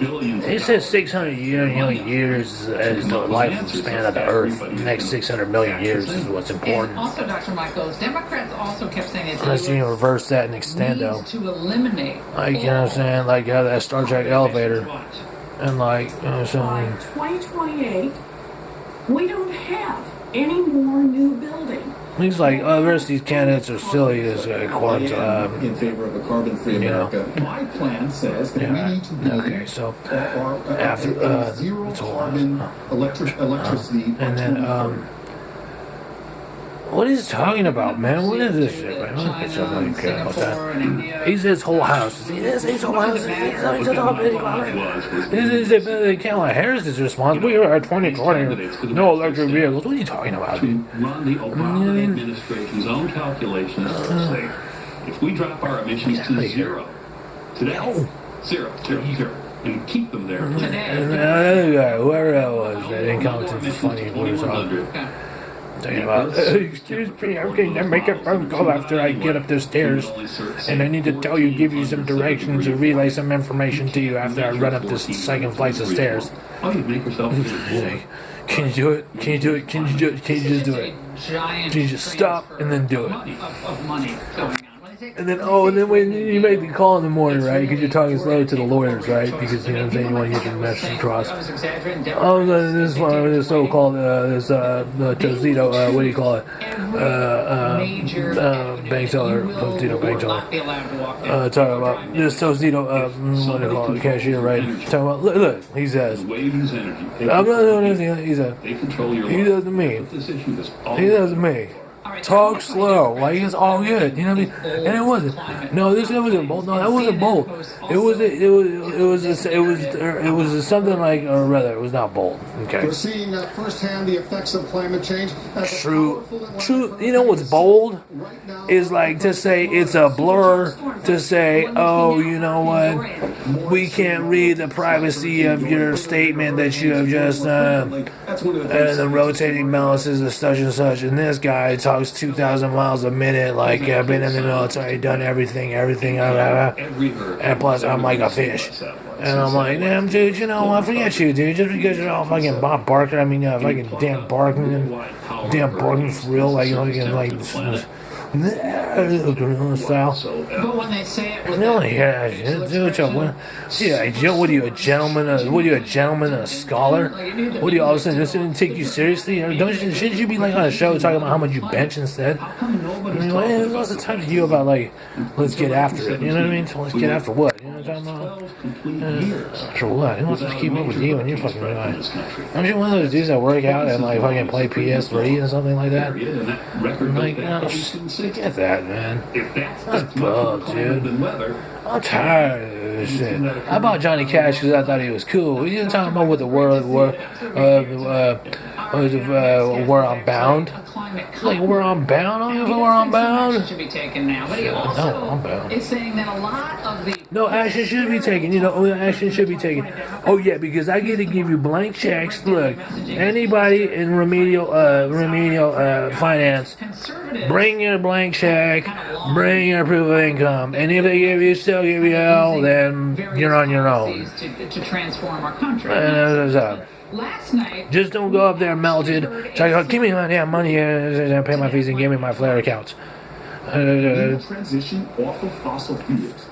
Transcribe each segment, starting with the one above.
He says 600 million years is the lifespan of the Earth. The next 600 million years is what's important. And also, Dr. Michaels, Democrats also kept saying it's Unless you reverse that and extend needs to eliminate. like, you know what I'm saying? Like that Star Trek elevator. And like, you know what I'm By saying? 2028, we don't have any more new building. He's like, the rest of these candidates are silly as according to, in favor of a carbon-free America. My plan says that we need to be okay, so after zero carbon electricity. and then what is he talking about, man? What is this shit, man? I don't get something like that about that. He says whole house. He says his whole house. He said Kamala Harris's response. We are at 2020. No electric vehicles. What are you talking about? To run the Obama administration's own calculations to say, if we drop our emissions to zero today, zero, and keep them there today. Whoever that was, that didn't come to funny words on. Talking about, excuse me, I'm going to make a phone call after I get up the stairs, and I need to tell you, give you some directions, or relay some information to you after I run up this second flight of stairs. Oh, you make yourself Can you do it? Can you do it? Can you do it? Can you just do it? Can you just stop and then do it? Of money going on. And then, and then when you make the call in the morning, right? Because you're talking slow to the lawyers, right? Because, you know what I'm saying, you want to get the message across. This one, this so-called, this, Tostito, what do you call it? Bank teller, Tostito bank teller. Talking about this Tostito, what do you call it? Cashier, right? Talking about, look, he says, I'm not doing anything, he said, he doesn't mean, he doesn't mean. Talk slow, like it's all good, you know what I mean? And it wasn't. No, this wasn't bold. No, that wasn't bold. It was something like, or rather, it was not bold. Okay. We're seeing firsthand the effects of climate change. True. You know what's bold is like to say it's a blur. To say, oh, you know what? We can't read the privacy of your statement that you have just done. And the rotating balances of such and such. And this guy talks 2,000 miles a minute, like I've been in the military, done everything, and plus I'm like a fish. And I'm like, damn, dude, you know what? Forget you, dude. Just because you're all fucking Bob Barker, I mean, fucking damn barking for real, like, you know, you can, like, style. But when they say it with No, yeah, what are you, a gentleman? What are you, a gentleman and a scholar? What are you, all of a sudden, this didn't take you seriously? Shouldn't you be like on a show talking about how much you bench instead? I mean, there's lots of time to you about like, let's get after it. You know what I mean? So let's get after what? You know what I'm talking about? After what? Who wants to keep up with you and your fucking guys? Aren't you one of those dudes that work out and like fucking play PS3 and something like that? Like, forget that, man. That's bull, dude. I'm tired of this shit. I bought Johnny Cash because I thought he was cool. We didn't talk about what the where I'm bound. Like, where I'm bound? I don't know if where I'm bound. should be taken now, but he also No, I'm bound. is saying that a lot of the No, action should be taken. You know, action should be taken. Oh yeah, because I get to give you blank checks. Look, anybody in remedial finance, bring your blank check, bring your proof of income, and if they still give you hell, then you're on your own. to transform our country. Last night, just don't go up there melted. Try to give me my damn money and pay my fees and give me my Flare accounts. Transition off of fossil fuels.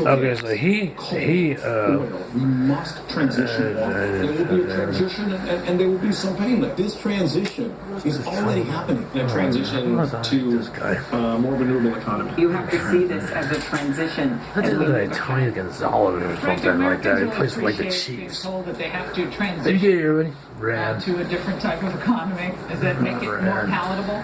Okay, so he we must transition off. There will be a transition and there will be some payment. This transition is already happening. The transition to more renewable economy. You have to see this as a transition. What is like Tony Gonzalez or something like that? He plays for like the Chiefs. Told that they have to Did you transition get it, everybody? Brad. to a different type of economy. Does that make it more palatable?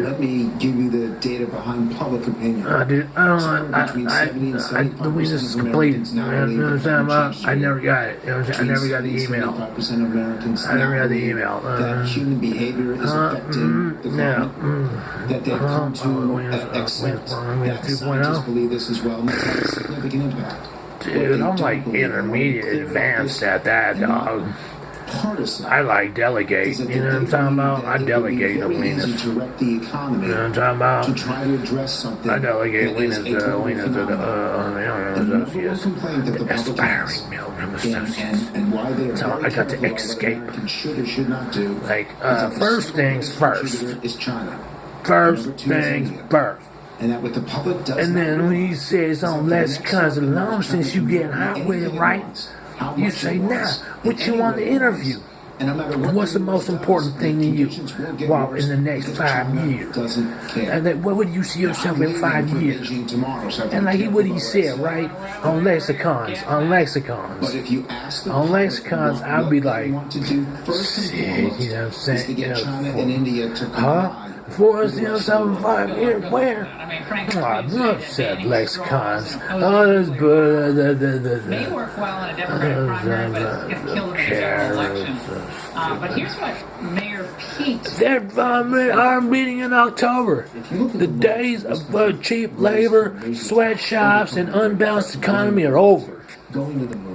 Let me give you the data behind public opinion. Dude, I don't know. The way this is complete, you know what I'm saying about? I never got it. You know what I'm saying? I never got the email. I never got the email. That human behavior is affecting the climate. That they've come to accept that scientists believe this as well, and it's had a significant impact. Dude, I'm like intermediate advanced at that, dog. partisan. I like delegate. You know what I'm talking about? I delegate the very easy wieners. to wreck the economy. You know what I'm talking about? To try to address something. I delegate that is wieners a global to phenomenon. the The number one complaint that the public aspiring has, male and associates. why they are So very I got to careful about what escape. Americans should or should not do. Like, is that the first single things biggest first. contributor is China. First Number two is things India. first. And that what the public does And not then when he realize says is on that less the next kinds of election long since you will getting be hot with it, anything right? wants, how You much say, it now, wants, what and you want to anywhere it interview? wants. And no matter what What's the the most US important does, thing to you? conditions will get Well, worse in the next because 5 China years. doesn't care. And then, where would you see yourself I'm in 5 leaving for years? Beijing tomorrow, so I have to And like be what he careful about said, what I say. right? On lexicons. But if you ask the On public lexicons, what I'll be they like, want to do first and shit, foremost you know what I'm is saying? to get You know, China and India to Huh? comply. For us, you know, 5 years, where? I mean, frankly, Oh, I've not said banning lexicons. straws Oh, that's good. may work well in a Democratic primary, but it's going to kill them in a general election. But here's what Mayor Pete. They're our meeting in October. The days of cheap labor, sweatshops, and unbalanced economy are over. Going to the moon.